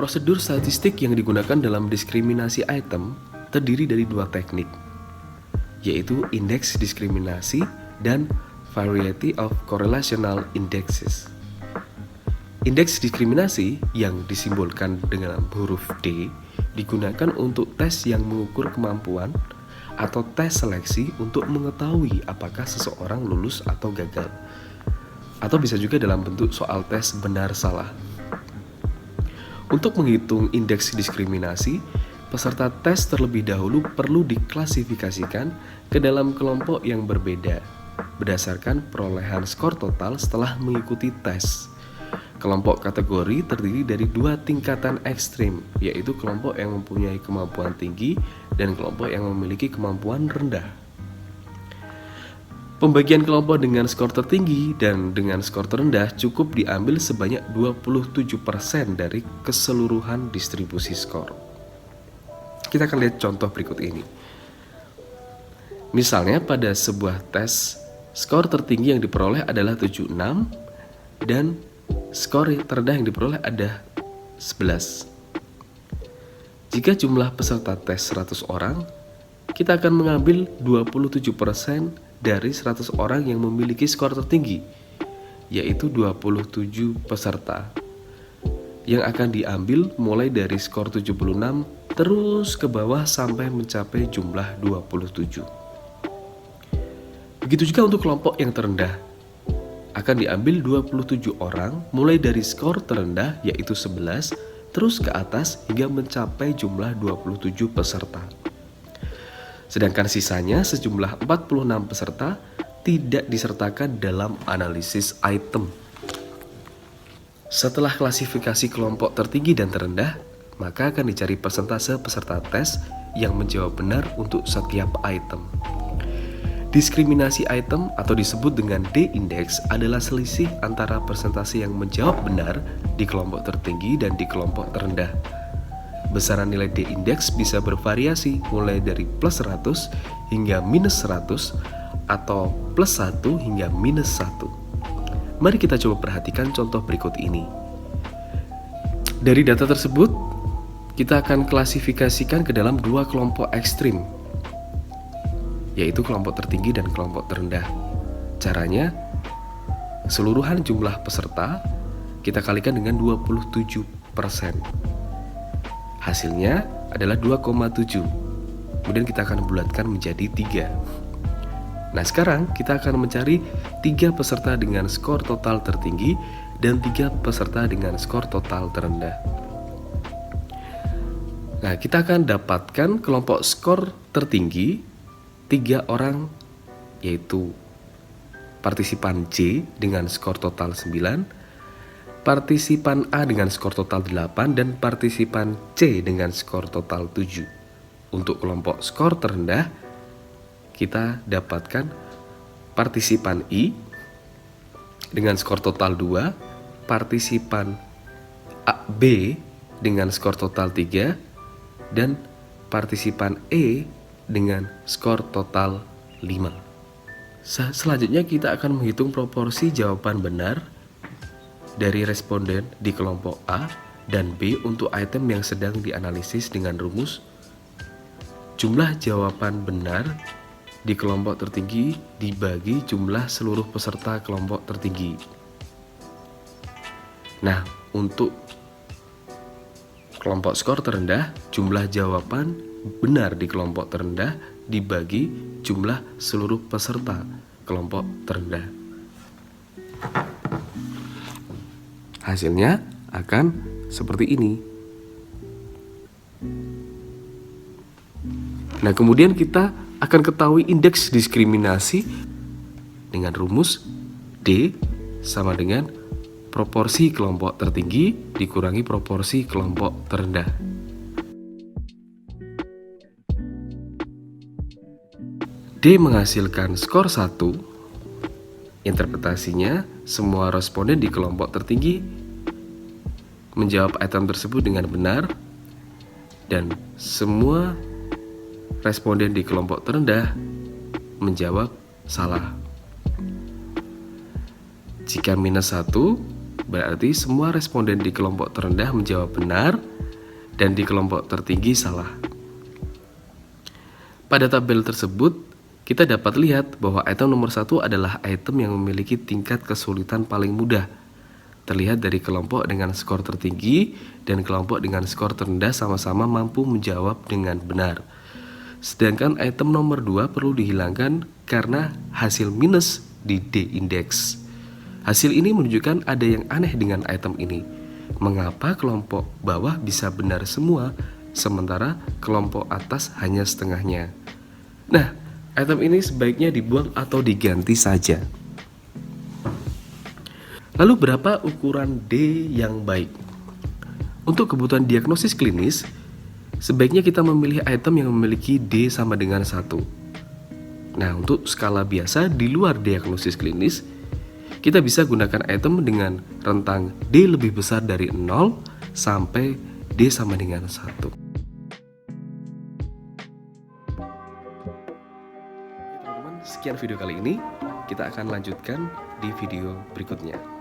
Prosedur statistik yang digunakan dalam diskriminasi item terdiri dari dua teknik, yaitu indeks diskriminasi dan variety of correlational indexes. Indeks diskriminasi yang disimbolkan dengan huruf D digunakan untuk tes yang mengukur kemampuan atau tes seleksi untuk mengetahui apakah seseorang lulus atau gagal, atau bisa juga dalam bentuk soal tes benar salah. Untuk menghitung indeks diskriminasi, peserta tes terlebih dahulu perlu diklasifikasikan ke dalam kelompok yang berbeda berdasarkan perolehan skor total setelah mengikuti tes. Kelompok kategori terdiri dari dua tingkatan ekstrim, yaitu kelompok yang mempunyai kemampuan tinggi dan kelompok yang memiliki kemampuan rendah. Pembagian kelompok dengan skor tertinggi dan dengan skor terendah cukup diambil sebanyak 27% dari keseluruhan distribusi skor. Kita akan lihat contoh berikut ini. Misalnya pada sebuah tes, skor tertinggi yang diperoleh adalah 76 dan skor terendah yang diperoleh ada 11. Jika jumlah peserta tes 100 orang, kita akan mengambil 27% dari 100 orang yang memiliki skor tertinggi, yaitu 27 peserta, yang akan diambil mulai dari skor 76 terus ke bawah sampai mencapai jumlah 27. Begitu juga untuk kelompok yang terendah, akan diambil 27 orang mulai dari skor terendah yaitu 11 terus ke atas hingga mencapai jumlah 27 peserta. Sedangkan sisanya sejumlah 46 peserta tidak disertakan dalam analisis item. Setelah klasifikasi kelompok tertinggi dan terendah, maka akan dicari persentase peserta tes yang menjawab benar untuk setiap item. Diskriminasi item atau disebut dengan D-index adalah selisih antara persentase yang menjawab benar di kelompok tertinggi dan di kelompok terendah. Besaran nilai D-index bisa bervariasi mulai dari plus 100 hingga minus 100 atau plus 1 hingga minus 1. Mari kita coba perhatikan contoh berikut ini. Dari data tersebut, kita akan klasifikasikan ke dalam dua kelompok ekstrim, yaitu kelompok tertinggi dan kelompok terendah. Caranya, keseluruhan jumlah peserta kita kalikan dengan 27%. Hasilnya adalah 2,7. Kemudian kita akan bulatkan menjadi 3. Nah, sekarang kita akan mencari 3 peserta dengan skor total tertinggi dan 3 peserta dengan skor total terendah. Nah, kita akan dapatkan kelompok skor tertinggi 3 orang, yaitu partisipan C dengan skor total 9, partisipan A dengan skor total 8, dan partisipan C dengan skor total 7. Untuk kelompok skor terendah, kita dapatkan partisipan I dengan skor total 2, partisipan B dengan skor total 3, dan partisipan E dengan skor total 5. Selanjutnya kita akan menghitung proporsi jawaban benar dari responden di kelompok A dan B untuk item yang sedang dianalisis dengan rumus jumlah jawaban benar di kelompok tertinggi dibagi jumlah seluruh peserta kelompok tertinggi. Nah, untuk kelompok skor terendah, jumlah jawaban benar di kelompok terendah dibagi jumlah seluruh peserta kelompok terendah. Hasilnya akan seperti ini. Nah, kemudian kita akan ketahui indeks diskriminasi dengan rumus D sama dengan proporsi kelompok tertinggi dikurangi proporsi kelompok terendah. D menghasilkan skor 1. Interpretasinya, semua responden di kelompok tertinggi menjawab item tersebut dengan benar dan semua responden di kelompok terendah menjawab salah. Jika minus 1, berarti semua responden di kelompok terendah menjawab benar dan di kelompok tertinggi salah. Pada tabel tersebut, kita dapat lihat bahwa item nomor 1 adalah item yang memiliki tingkat kesulitan paling mudah. Terlihat dari kelompok dengan skor tertinggi dan kelompok dengan skor terendah sama-sama mampu menjawab dengan benar. Sedangkan item nomor 2 perlu dihilangkan karena hasil minus di D-index. Hasil ini menunjukkan ada yang aneh dengan item ini. Mengapa kelompok bawah bisa benar semua, sementara kelompok atas hanya setengahnya? Nah, item ini sebaiknya dibuang atau diganti saja. Lalu berapa ukuran D yang baik? Untuk kebutuhan diagnosis klinis, sebaiknya kita memilih item yang memiliki D sama dengan 1. Nah, untuk skala biasa di luar diagnosis klinis, kita bisa gunakan item dengan rentang D lebih besar dari 0 sampai D sama dengan 1. Teman-teman, sekian video kali ini. Kita akan lanjutkan di video berikutnya.